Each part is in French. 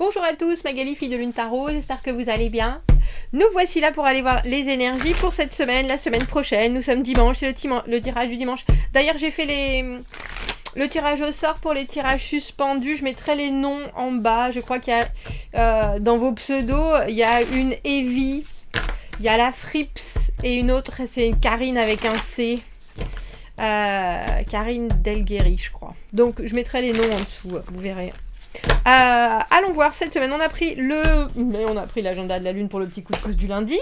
Bonjour à tous, Magali, fille de Lune Tarot, j'espère que vous allez bien. Nous voici là pour aller voir les énergies pour cette semaine, la semaine prochaine. Nous sommes dimanche, c'est le tirage du dimanche. D'ailleurs, j'ai fait le tirage au sort pour les tirages suspendus. Je mettrai les noms en bas. Je crois qu'il y a dans vos pseudos, il y a une Evie, il y a la Frips et une autre, c'est une Karine avec un C. Karine Delgueri, je crois. Donc, je mettrai les noms en dessous, vous verrez. Allons voir, cette semaine on a pris l'agenda de la lune pour le petit coup de pouce du lundi.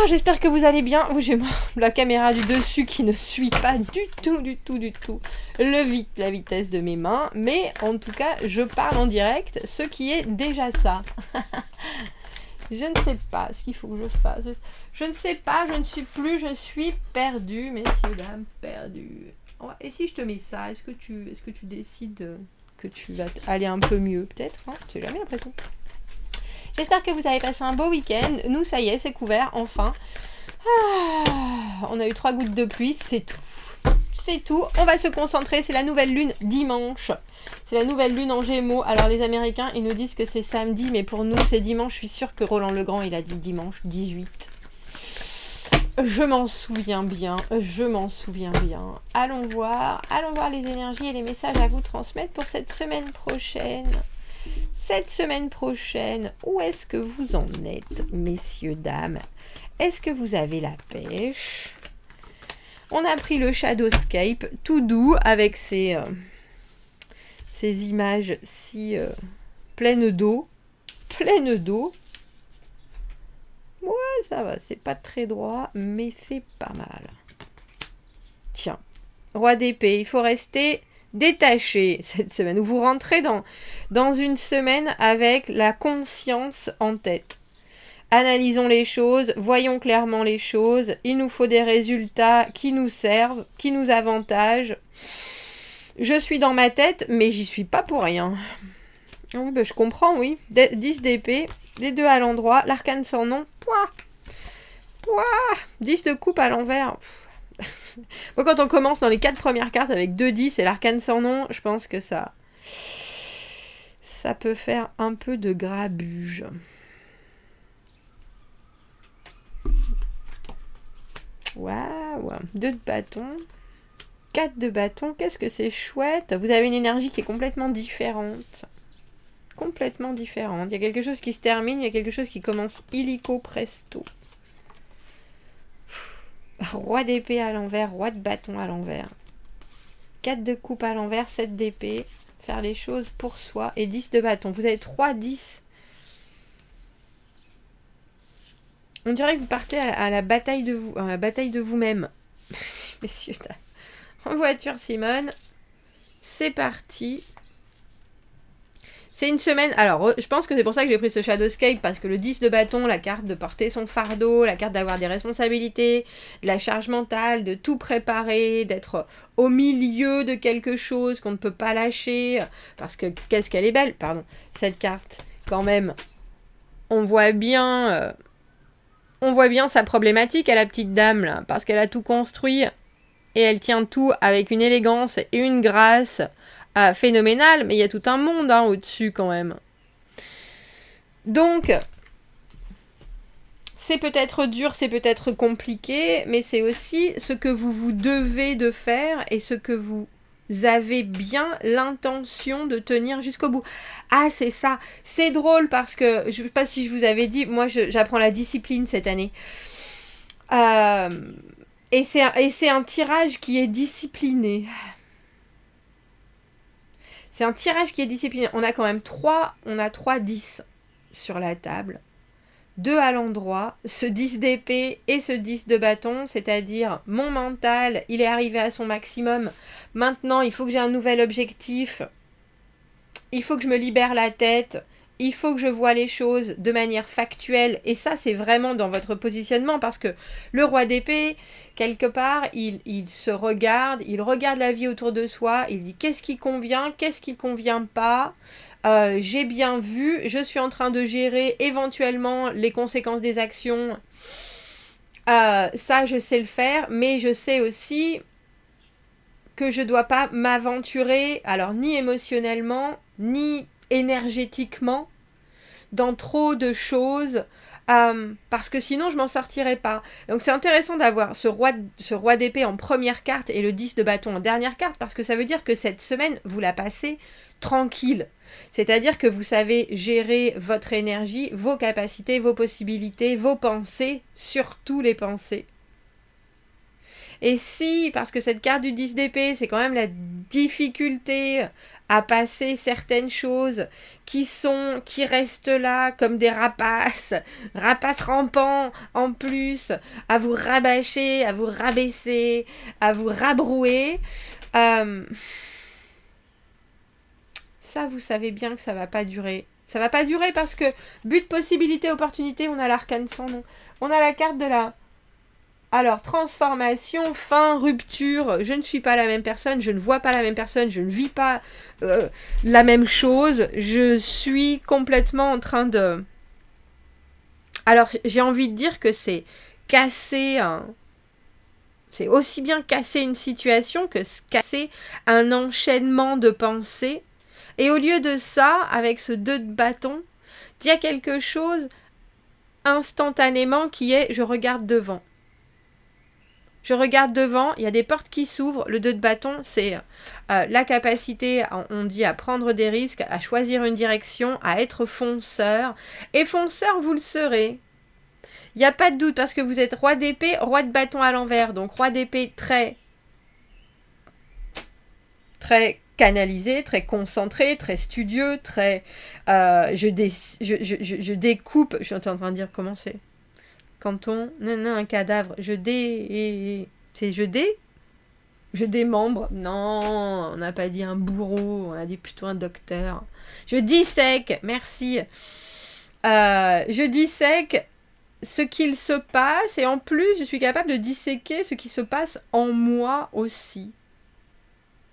J'espère que vous allez bien. J'ai la caméra du dessus qui ne suit pas du tout la vitesse de mes mains, mais en tout cas je parle en direct, ce qui est déjà ça. Je ne sais pas ce qu'il faut que je fasse. Je ne sais pas, je suis perdue, messieurs, dames, perdue. Et si je te mets ça, est-ce que tu décides que tu vas aller un peu mieux, peut-être, hein? Tu sais jamais après tout. J'espère que vous avez passé un beau week-end. Nous, ça y est, c'est couvert, enfin. On a eu 3 gouttes de pluie, c'est tout. C'est tout. On va se concentrer, c'est la nouvelle lune dimanche. C'est la nouvelle lune en Gémeaux. Alors, les Américains, ils nous disent que c'est samedi, mais pour nous, c'est dimanche. Je suis sûre que Roland Legrand, il a dit dimanche 18. Je m'en souviens bien. Allons voir les énergies et les messages à vous transmettre pour cette semaine prochaine. Où est-ce que vous en êtes, messieurs, dames? Est-ce que vous avez la pêche? On a pris le Shadowscape, tout doux, avec ces images si pleines d'eau. Ouais, ça va, c'est pas très droit, mais c'est pas mal. Tiens, roi d'épée, il faut rester détaché cette semaine, où vous rentrez dans une semaine avec la conscience en tête. Analysons les choses, voyons clairement les choses, il nous faut des résultats qui nous servent, qui nous avantagent. Je suis dans ma tête, mais j'y suis pas pour rien. Oui, je comprends, oui. 10 d'épée, les 2 à l'endroit, l'arcane sans nom, 10 de coupe à l'envers. Moi, quand on commence dans les 4 premières cartes avec 2 10 et l'arcane sans nom, je pense que ça peut faire un peu de grabuge. Waouh, 2 de bâton, 4 de bâton, qu'est-ce que c'est chouette. Vous avez une énergie qui est complètement différente. Il y a quelque chose qui se termine, il y a quelque chose qui commence illico presto. Roi d'épée à l'envers, roi de bâton à l'envers. 4 de coupe à l'envers, 7 d'épée. Faire les choses pour soi. Et 10 de bâton. Vous avez 3 10. On dirait que vous partez à la bataille de vous-même. Messieurs, en voiture, Simone. C'est parti. C'est une semaine, alors je pense que c'est pour ça que j'ai pris ce Shadowscape, parce que le 10 de bâton, la carte de porter son fardeau, la carte d'avoir des responsabilités, de la charge mentale, de tout préparer, d'être au milieu de quelque chose qu'on ne peut pas lâcher, parce que qu'est-ce qu'elle est belle, cette carte, quand même, on voit bien sa problématique à la petite dame, là, parce qu'elle a tout construit, et elle tient tout avec une élégance et une grâce, phénoménal, mais il y a tout un monde au-dessus quand même. Donc, c'est peut-être dur, c'est peut-être compliqué, mais c'est aussi ce que vous devez de faire et ce que vous avez bien l'intention de tenir jusqu'au bout. Ah, c'est ça. C'est drôle parce que, je ne sais pas si je vous avais dit, moi j'apprends la discipline cette année. Et c'est un tirage qui est discipliné. C'est un tirage qui est discipliné. On a quand même 3 10 sur la table. 2 à l'endroit. Ce 10 d'épée et ce 10 de bâton. C'est-à-dire, mon mental, il est arrivé à son maximum. Maintenant, il faut que j'ai un nouvel objectif. Il faut que je me libère la tête. Il faut que je vois les choses de manière factuelle. Et ça, c'est vraiment dans votre positionnement. Parce que le roi d'épée, quelque part, il se regarde. Il regarde la vie autour de soi. Il dit qu'est-ce qui convient pas. J'ai bien vu. Je suis en train de gérer éventuellement les conséquences des actions. Ça, je sais le faire. Mais je sais aussi que je ne dois pas m'aventurer. Alors, ni émotionnellement, ni énergétiquement dans trop de choses, parce que sinon je m'en sortirais pas. Donc c'est intéressant d'avoir ce roi d'épée en première carte et le 10 de bâton en dernière carte, parce que ça veut dire que cette semaine, vous la passez tranquille. C'est-à-dire que vous savez gérer votre énergie, vos capacités, vos possibilités, vos pensées, surtout les pensées. Et si, parce que cette carte du 10 d'épée, c'est quand même la difficulté à passer certaines choses qui restent là comme des rapaces rampants en plus, à vous rabâcher, à vous rabaisser, à vous rabrouer. Ça, vous savez bien que ça va pas durer. Ça va pas durer parce que but, possibilité, opportunité, on a l'arcane sans nom. On a la carte de la... Alors, transformation, fin, rupture, je ne suis pas la même personne, je ne vois pas la même personne, je ne vis pas la même chose, je suis complètement en train de... Alors, j'ai envie de dire que c'est casser c'est aussi bien casser une situation que casser un enchaînement de pensées. Et au lieu de ça, avec ce 2 de bâton, il y a quelque chose instantanément qui est « je regarde devant ». Je regarde devant, il y a des portes qui s'ouvrent. Le 2 de bâton, c'est la capacité, on dit, à prendre des risques, à choisir une direction, à être fonceur. Et fonceur, vous le serez. Il n'y a pas de doute, parce que vous êtes roi d'épée, roi de bâton à l'envers. Donc roi d'épée très canalisé, très concentré, très studieux, très... je découpe... Je suis en train de dire comment c'est. Quand on... Non, un cadavre. Je démembre. Non, on n'a pas dit un bourreau, on a dit plutôt un docteur. Je dissèque, merci. Je dissèque ce qu'il se passe, et en plus, je suis capable de disséquer ce qui se passe en moi aussi.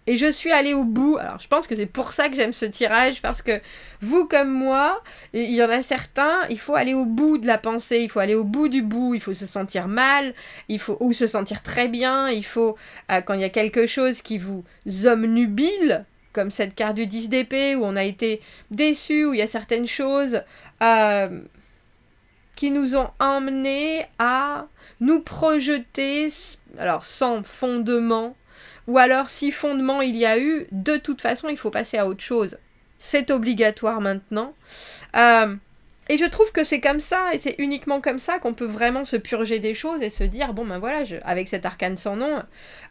Et je suis allée au bout. Alors, je pense que c'est pour ça que j'aime ce tirage, parce que vous comme moi, il y en a certains, il faut aller au bout de la pensée, il faut aller au bout du bout, il faut se sentir mal, ou se sentir très bien, il faut, quand il y a quelque chose qui vous obnubile, comme cette carte du 10 d'épée, où on a été déçu, où il y a certaines choses qui nous ont emmenés à nous projeter, alors sans fondement, ou alors, si fondement il y a eu, de toute façon, il faut passer à autre chose. C'est obligatoire maintenant. Et je trouve que c'est comme ça, et c'est uniquement comme ça qu'on peut vraiment se purger des choses et se dire, bon ben voilà, avec cet arcane sans nom,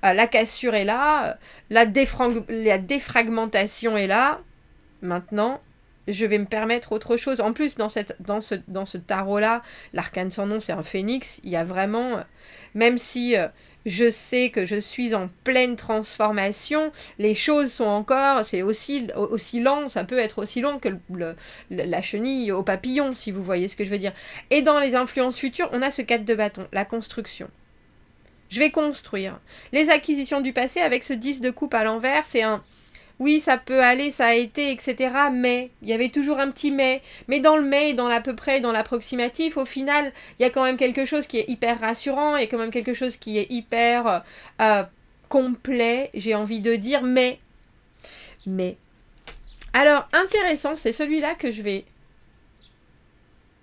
la cassure est là, la défragmentation est là. Maintenant, je vais me permettre autre chose. En plus, dans ce tarot-là, l'arcane sans nom, c'est un phénix. Il y a vraiment, même si je sais que je suis en pleine transformation, les choses sont encore, c'est aussi lent, ça peut être aussi long que la chenille au papillon, si vous voyez ce que je veux dire. Et dans les influences futures, on a ce 4 de bâton, la construction. Je vais construire. Les acquisitions du passé, avec ce 10 de coupe à l'envers, c'est un... Oui, ça peut aller, ça a été, etc. Mais, il y avait toujours un petit mais. Mais dans le mais et dans l'à peu près, dans l'approximatif, au final, il y a quand même quelque chose qui est hyper rassurant, il y a quand même quelque chose qui est hyper complet, j'ai envie de dire, mais. Alors, intéressant, c'est celui-là que je vais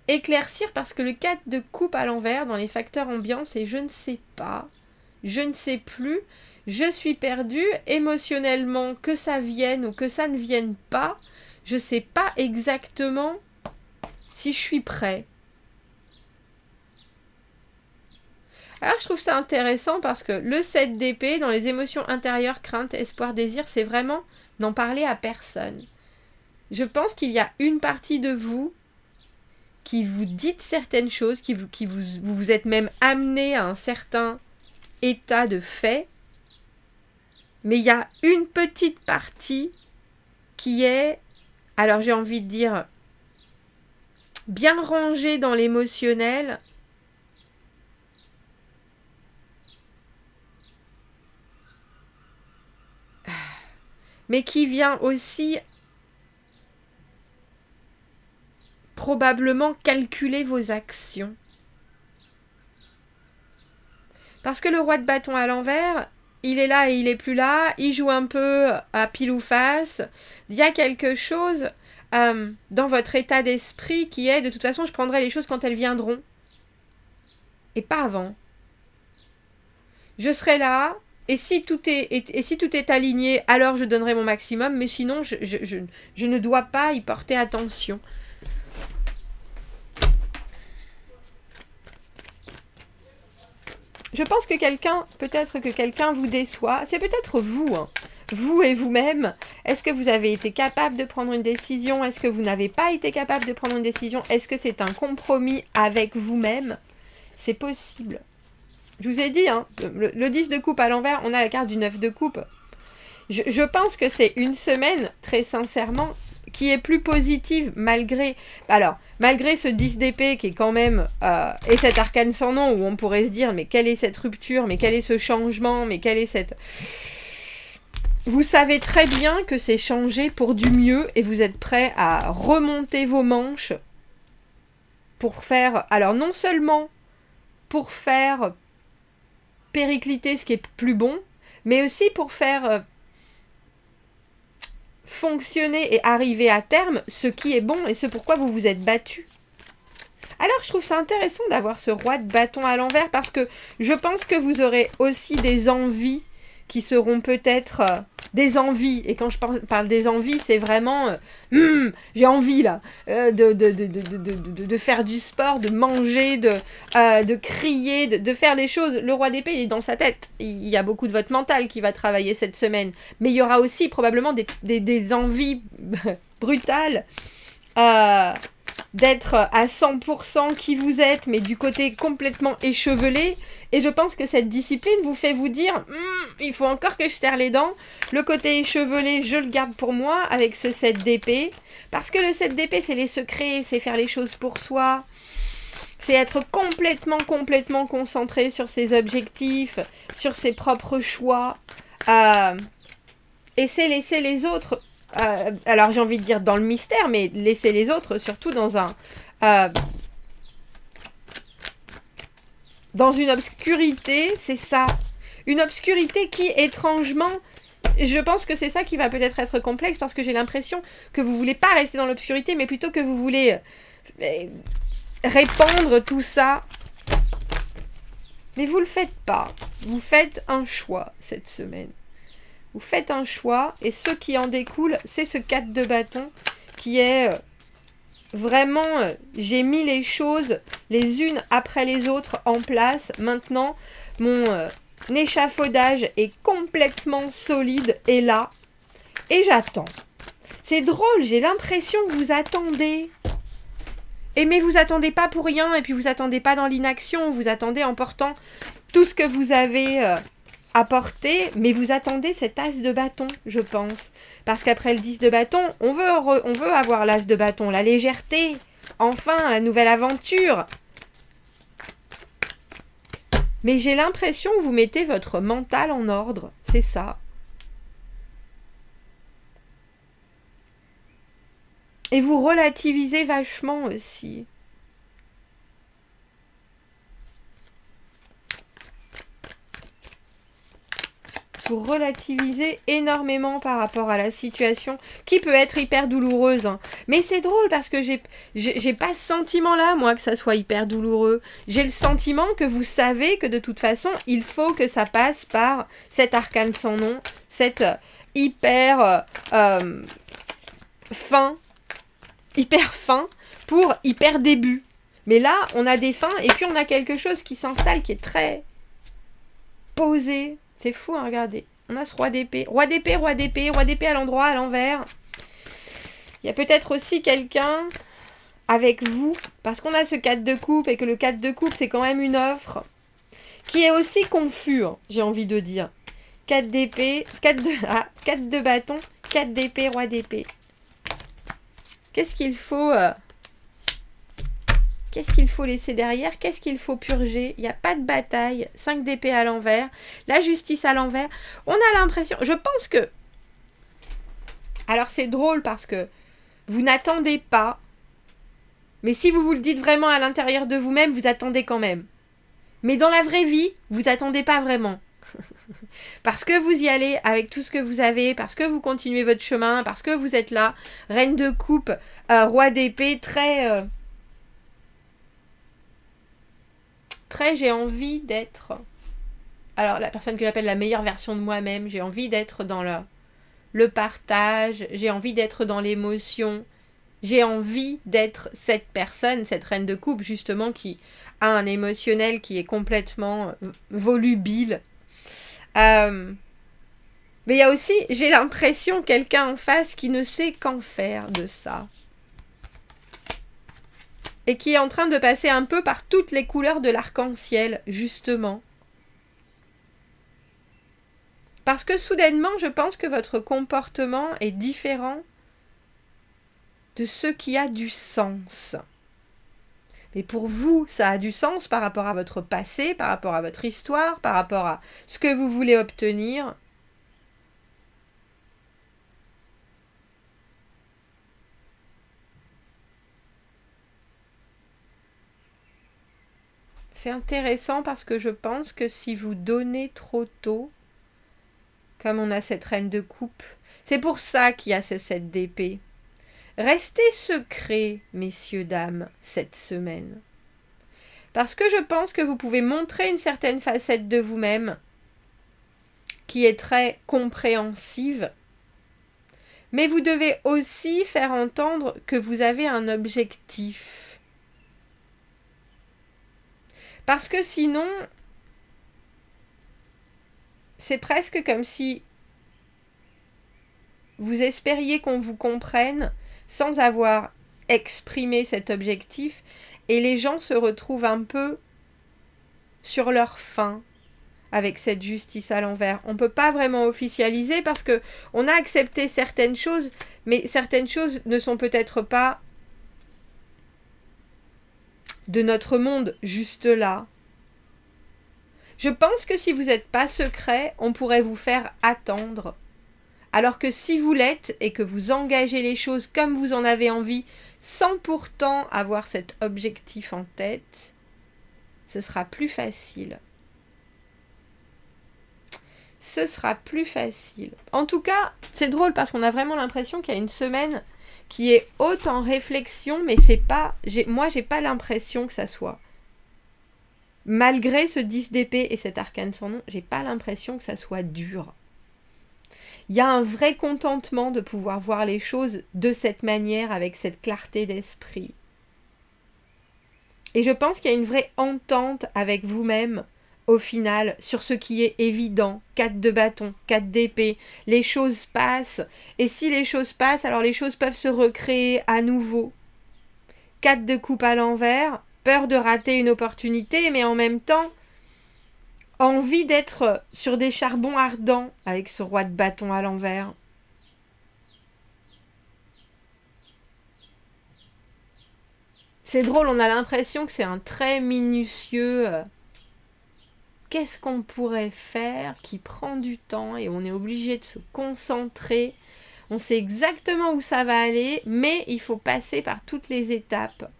éclaircir, parce que le 4 de coupe à l'envers, dans les facteurs ambiants, c'est je ne sais pas, je ne sais plus... Je suis perdue émotionnellement, que ça vienne ou que ça ne vienne pas. Je ne sais pas exactement si je suis prêt. Alors je trouve ça intéressant parce que le 7 d'épée, dans les émotions intérieures, crainte, espoir, désir, c'est vraiment n'en parler à personne. Je pense qu'il y a une partie de vous qui vous dites certaines choses, vous êtes même amené à un certain état de fait. Mais il y a une petite partie qui est, alors j'ai envie de dire, bien rangée dans l'émotionnel, mais qui vient aussi probablement calculer vos actions. Parce que le roi de bâton à l'envers, il est là et il est plus là, il joue un peu à pile ou face. Il y a quelque chose dans votre état d'esprit qui est, de toute façon, je prendrai les choses quand elles viendront. Et pas avant. Je serai là, et si tout est aligné, alors je donnerai mon maximum, mais sinon, je ne dois pas y porter attention. Je pense que peut-être que quelqu'un vous déçoit. C'est peut-être vous, hein. Vous et vous-même. Est-ce que vous avez été capable de prendre une décision? Est-ce que vous n'avez pas été capable de prendre une décision? Est-ce que c'est un compromis avec vous-même? C'est possible. Je vous ai dit, hein, le 10 de coupe à l'envers, on a la carte du 9 de coupe. Je pense que c'est une semaine, très sincèrement, qui est plus positive malgré ce 10 d'épée qui est quand même... et cet arcane sans nom où on pourrait se dire mais quelle est cette rupture, mais quel est ce changement, mais quelle est cette... Vous savez très bien que c'est changé pour du mieux et vous êtes prêt à remonter vos manches pour faire... Alors non seulement pour faire péricliter ce qui est plus bon, mais aussi pour faire... fonctionner et arriver à terme ce qui est bon et ce pourquoi vous vous êtes battu. Alors je trouve ça intéressant d'avoir ce roi de bâton à l'envers parce que je pense que vous aurez aussi des envies qui seront peut-être des envies. Et quand je parle des envies, c'est vraiment j'ai envie là de faire du sport, de manger, de crier, de faire des choses. Le roi d'épée, il est dans sa tête. Il y a beaucoup de votre mental qui va travailler cette semaine. Mais il y aura aussi probablement des envies brutales d'être à 100% qui vous êtes, mais du côté complètement échevelé. Et je pense que cette discipline vous fait vous dire il faut encore que je serre les dents. Le côté échevelé, je le garde pour moi avec ce 7 d'épée. Parce que le 7 d'épée, c'est les secrets, c'est faire les choses pour soi. C'est être complètement concentré sur ses objectifs, sur ses propres choix. Et c'est laisser les autres... alors j'ai envie de dire dans le mystère, mais laisser les autres surtout dans une obscurité, c'est ça. Une obscurité qui, étrangement, je pense que c'est ça qui va peut-être être complexe parce que j'ai l'impression que vous voulez pas rester dans l'obscurité, mais plutôt que vous voulez répandre tout ça. Mais vous le faites pas. Vous faites un choix cette semaine. Vous faites un choix et ce qui en découle, c'est ce 4 de bâton qui est vraiment... j'ai mis les choses les unes après les autres en place. Maintenant, mon échafaudage est complètement solide et là. Et j'attends. C'est drôle, j'ai l'impression que vous attendez. Et mais vous attendez pas pour rien et puis vous attendez pas dans l'inaction. Vous attendez en portant tout ce que vous avez... apporter, mais vous attendez cet as de bâton, je pense. Parce qu'après le 10 de bâton, on veut avoir l'as de bâton, la légèreté, enfin, la nouvelle aventure. Mais j'ai l'impression que vous mettez votre mental en ordre, c'est ça. Et vous relativisez vachement aussi. Vous relativisez énormément par rapport à la situation qui peut être hyper douloureuse. Hein. Mais c'est drôle parce que j'ai pas ce sentiment-là, moi, que ça soit hyper douloureux. J'ai le sentiment que vous savez que de toute façon, il faut que ça passe par cet arcane sans nom, cette hyper fin pour hyper début. Mais là, on a des fins et puis on a quelque chose qui s'installe qui est très posé. C'est fou, hein, regardez. On a ce roi d'épée. Roi d'épée à l'endroit, à l'envers. Il y a peut-être aussi quelqu'un avec vous, parce qu'on a ce 4 de coupe, et que le 4 de coupe, c'est quand même une offre, qui est aussi confus, hein, j'ai envie de dire. 4 d'épée, 4 de bâton, 4 d'épée, roi d'épée. Qu'est-ce qu'il faut... Qu'est-ce qu'il faut laisser derrière? Qu'est-ce qu'il faut purger? Il n'y a pas de bataille. 5 d'épée à l'envers. La justice à l'envers. On a l'impression... Je pense que... Alors c'est drôle parce que vous n'attendez pas. Mais si vous vous le dites vraiment à l'intérieur de vous-même, vous attendez quand même. Mais dans la vraie vie, vous attendez pas vraiment. Parce que vous y allez avec tout ce que vous avez, parce que vous continuez votre chemin, parce que vous êtes là, reine de coupe, roi d'épée, très j'ai envie d'être... Alors, la personne que j'appelle la meilleure version de moi-même, j'ai envie d'être dans le partage, j'ai envie d'être dans l'émotion, j'ai envie d'être cette personne, cette reine de coupe, justement, qui a un émotionnel qui est complètement volubile. Mais il y a aussi, j'ai l'impression, quelqu'un en face qui ne sait qu'en faire de ça. Et qui est en train de passer un peu par toutes les couleurs de l'arc-en-ciel, justement. Parce que soudainement, je pense que votre comportement est différent de ce qui a du sens. Mais pour vous, ça a du sens par rapport à votre passé, par rapport à votre histoire, par rapport à ce que vous voulez obtenir. C'est intéressant parce que je pense que si vous donnez trop tôt, comme on a cette reine de coupe, c'est pour ça qu'il y a ce 7 d'épée. Restez secrets, messieurs, dames, cette semaine. Parce que je pense que vous pouvez montrer une certaine facette de vous-même qui est très compréhensive, mais vous devez aussi faire entendre que vous avez un objectif. Parce que sinon, c'est presque comme si vous espériez qu'on vous comprenne sans avoir exprimé cet objectif et les gens se retrouvent un peu sur leur faim avec cette justice à l'envers. On ne peut pas vraiment officialiser parce que on a accepté certaines choses, mais certaines choses ne sont peut-être pas de notre monde juste là. Je pense que si vous n'êtes pas secret, on pourrait vous faire attendre. Alors que si vous l'êtes et que vous engagez les choses comme vous en avez envie, sans pourtant avoir cet objectif en tête, ce sera plus facile. Ce sera plus facile. En tout cas, c'est drôle parce qu'on a vraiment l'impression qu'il y a une semaine qui est haute en réflexion, mais c'est pas... Moi, j'ai pas l'impression que ça soit. Malgré ce 10 d'épée et cet arcane sans nom, j'ai pas l'impression que ça soit dur. Il y a un vrai contentement de pouvoir voir les choses de cette manière, avec cette clarté d'esprit. Et je pense qu'il y a une vraie entente avec vous-même, au final, sur ce qui est évident. 4 de bâton, 4 d'épée, les choses passent. Et si les choses passent, alors les choses peuvent se recréer à nouveau. 4 de coupe à l'envers, peur de rater une opportunité, mais en même temps, envie d'être sur des charbons ardents avec ce roi de bâton à l'envers. C'est drôle, on a l'impression que c'est un trait minutieux. Qu'est-ce qu'on pourrait faire qui prend du temps et on est obligé de se concentrer. On sait exactement où ça va aller, mais il faut passer par toutes les étapes.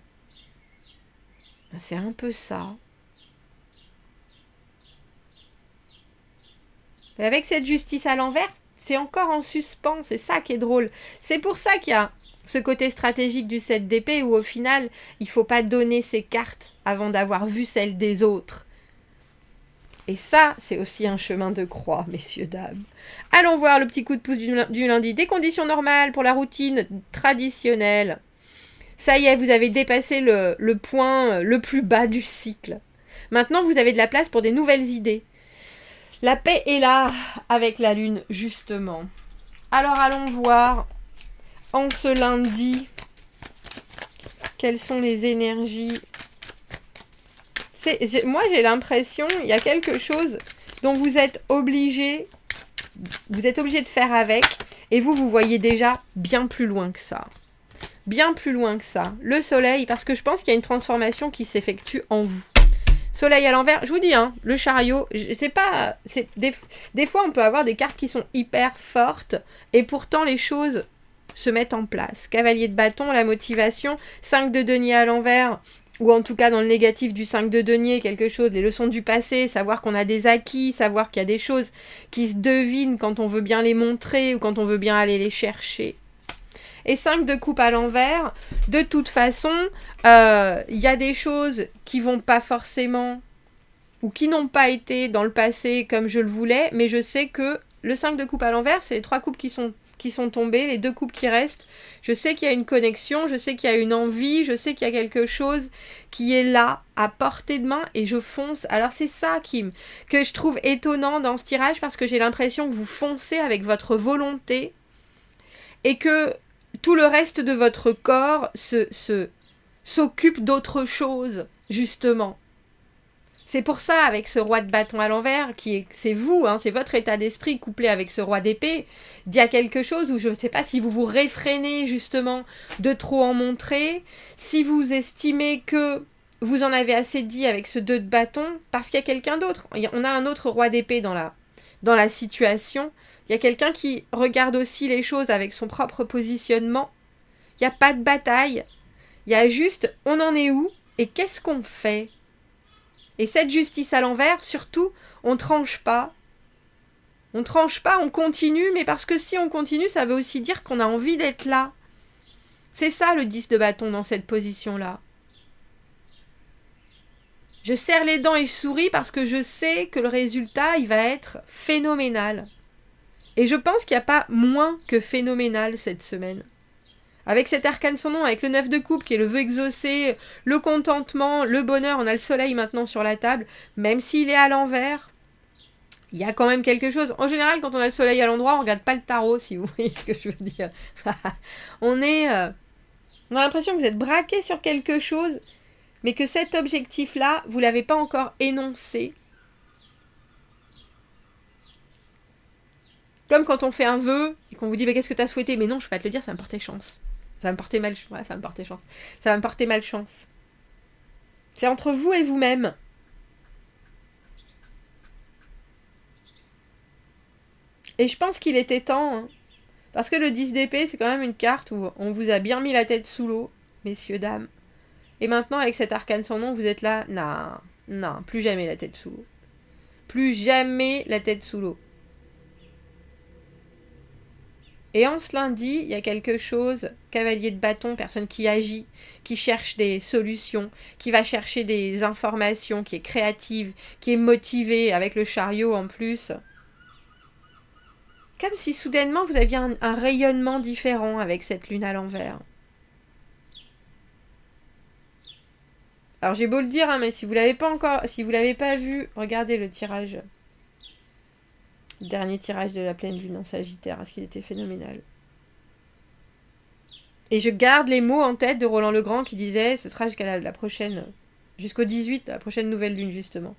C'est un peu ça. Et avec cette justice à l'envers, c'est encore en suspens, c'est ça qui est drôle. C'est pour ça qu'il y a ce côté stratégique du 7 d'épée où au final, il ne faut pas donner ses cartes avant d'avoir vu celles des autres. Et ça, c'est aussi un chemin de croix, messieurs, dames. Allons voir le petit coup de pouce du lundi. Des conditions normales pour la routine traditionnelle. Ça y est, vous avez dépassé le point le plus bas du cycle. Maintenant, vous avez de la place pour des nouvelles idées. La paix est là avec la lune, justement. Alors, allons voir, en ce lundi, quelles sont les énergies. Moi, j'ai l'impression, il y a quelque chose dont vous êtes obligé de faire avec, et vous voyez déjà bien plus loin que ça. Bien plus loin que ça. Le soleil, parce que je pense qu'il y a une transformation qui s'effectue en vous. Soleil à l'envers, je vous dis, hein, le chariot, des fois on peut avoir des cartes qui sont hyper fortes, et pourtant les choses se mettent en place. Cavalier de bâton, la motivation, 5 de denier à l'envers, ou en tout cas dans le négatif du 5 de denier, quelque chose, les leçons du passé, savoir qu'on a des acquis, savoir qu'il y a des choses qui se devinent quand on veut bien les montrer ou quand on veut bien aller les chercher. Et 5 de coupe à l'envers, de toute façon, il y a des choses qui vont pas forcément, ou qui n'ont pas été dans le passé comme je le voulais, mais je sais que le 5 de coupe à l'envers, c'est les 3 coupes qui sont tombées, les 2 coupes qui restent. Je sais qu'il y a une connexion, je sais qu'il y a une envie, je sais qu'il y a quelque chose qui est là, à portée de main, et je fonce. Alors c'est ça que je trouve étonnant dans ce tirage, parce que j'ai l'impression que vous foncez avec votre volonté, et que tout le reste de votre corps s'occupe d'autre chose, justement. C'est pour ça, avec ce roi de bâton à l'envers, c'est vous, hein, c'est votre état d'esprit couplé avec ce roi d'épée, il y a quelque chose où je ne sais pas si vous vous réfrénez justement de trop en montrer, si vous estimez que vous en avez assez dit avec ce 2 de bâton, parce qu'il y a quelqu'un d'autre. On a un autre roi d'épée dans la situation. Il y a quelqu'un qui regarde aussi les choses avec son propre positionnement. Il n'y a pas de bataille. Il y a juste, on en est où et qu'est-ce qu'on fait? Et cette justice à l'envers, surtout, on tranche pas. On tranche pas, on continue, mais parce que si on continue, ça veut aussi dire qu'on a envie d'être là. C'est ça le 10 de bâton dans cette position-là. Je serre les dents et je souris parce que je sais que le résultat, il va être phénoménal. Et je pense qu'il n'y a pas moins que phénoménal cette semaine. Avec cet arcane son nom, avec le 9 de coupe qui est le vœu exaucé, le contentement, le bonheur, on a le soleil maintenant sur la table, même s'il est à l'envers, il y a quand même quelque chose. En général, quand on a le soleil à l'endroit, on ne regarde pas le tarot, si vous voyez ce que je veux dire. On a l'impression que vous êtes braqué sur quelque chose, mais que cet objectif-là, vous ne l'avez pas encore énoncé. Comme quand on fait un vœu et qu'on vous dit qu'est-ce que tu as souhaité, mais non, je ne peux pas te le dire, ça va me porter chance. Ça va me porter malchance. Ouais, ça va me porter chance. Ça va me porter malchance. C'est entre vous et vous-même. Et je pense qu'il était temps. Hein, parce que le 10 d'épée, c'est quand même une carte où on vous a bien mis la tête sous l'eau, messieurs, dames. Et maintenant, avec cet arcane sans nom, vous êtes là. Non, plus jamais la tête sous l'eau. Plus jamais la tête sous l'eau. Et en ce lundi, il y a quelque chose, cavalier de bâton, personne qui agit, qui cherche des solutions, qui va chercher des informations, qui est créative, qui est motivée, avec le chariot en plus. Comme si soudainement vous aviez un rayonnement différent avec cette lune à l'envers. Alors j'ai beau le dire, hein, mais si vous l'avez pas vu, regardez le tirage. Le dernier tirage de la pleine lune en Sagittaire, parce qu'il était phénoménal. Et je garde les mots en tête de Roland Legrand qui disait, ce sera jusqu'à la prochaine, jusqu'au 18, la prochaine nouvelle lune justement.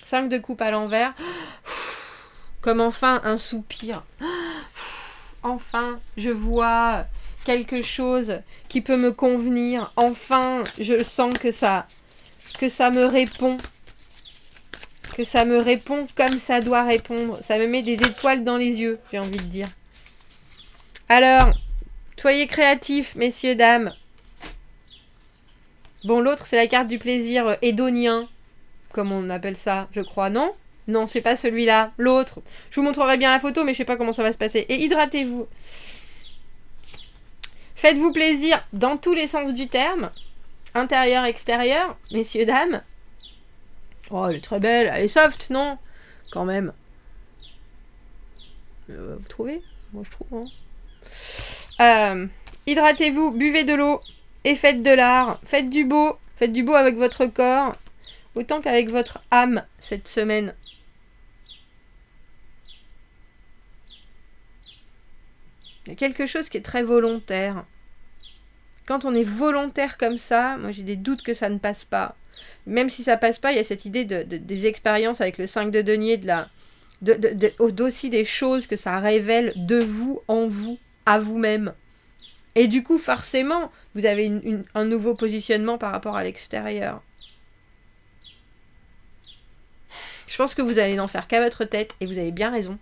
5 de coupe à l'envers. Comme enfin un soupir. Enfin, je vois quelque chose qui peut me convenir. Enfin, je sens que ça me répond. Que ça me répond comme ça doit répondre. Ça me met des étoiles dans les yeux, j'ai envie de dire. Alors, soyez créatifs, messieurs, dames. Bon, l'autre, c'est la carte du plaisir hédonien, comme on appelle ça, je crois, non ? Non, c'est pas celui-là, l'autre. Je vous montrerai bien la photo, mais je sais pas comment ça va se passer. Et hydratez-vous. Faites-vous plaisir dans tous les sens du terme. Intérieur, extérieur, messieurs, dames. Oh, elle est très belle. Elle est soft, non ? Quand même. Vous trouvez ? Moi, je trouve. Hein. Hydratez-vous, buvez de l'eau et faites de l'art. Faites du beau. Faites du beau avec votre corps. Autant qu'avec votre âme cette semaine. Il y a quelque chose qui est très volontaire. Quand on est volontaire comme ça, moi j'ai des doutes que ça ne passe pas. Même si ça passe pas, il y a cette idée des expériences avec le 5 de denier, d'aussi des choses que ça révèle de vous, en vous, à vous-même. Et du coup, forcément, vous avez un nouveau positionnement par rapport à l'extérieur. Je pense que vous allez n'en faire qu'à votre tête, et vous avez bien raison.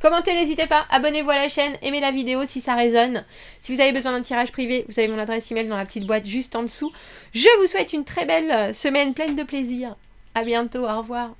Commentez, n'hésitez pas, abonnez-vous à la chaîne, aimez la vidéo si ça résonne. Si vous avez besoin d'un tirage privé, vous avez mon adresse email dans la petite boîte juste en dessous. Je vous souhaite une très belle semaine pleine de plaisir. À bientôt, au revoir.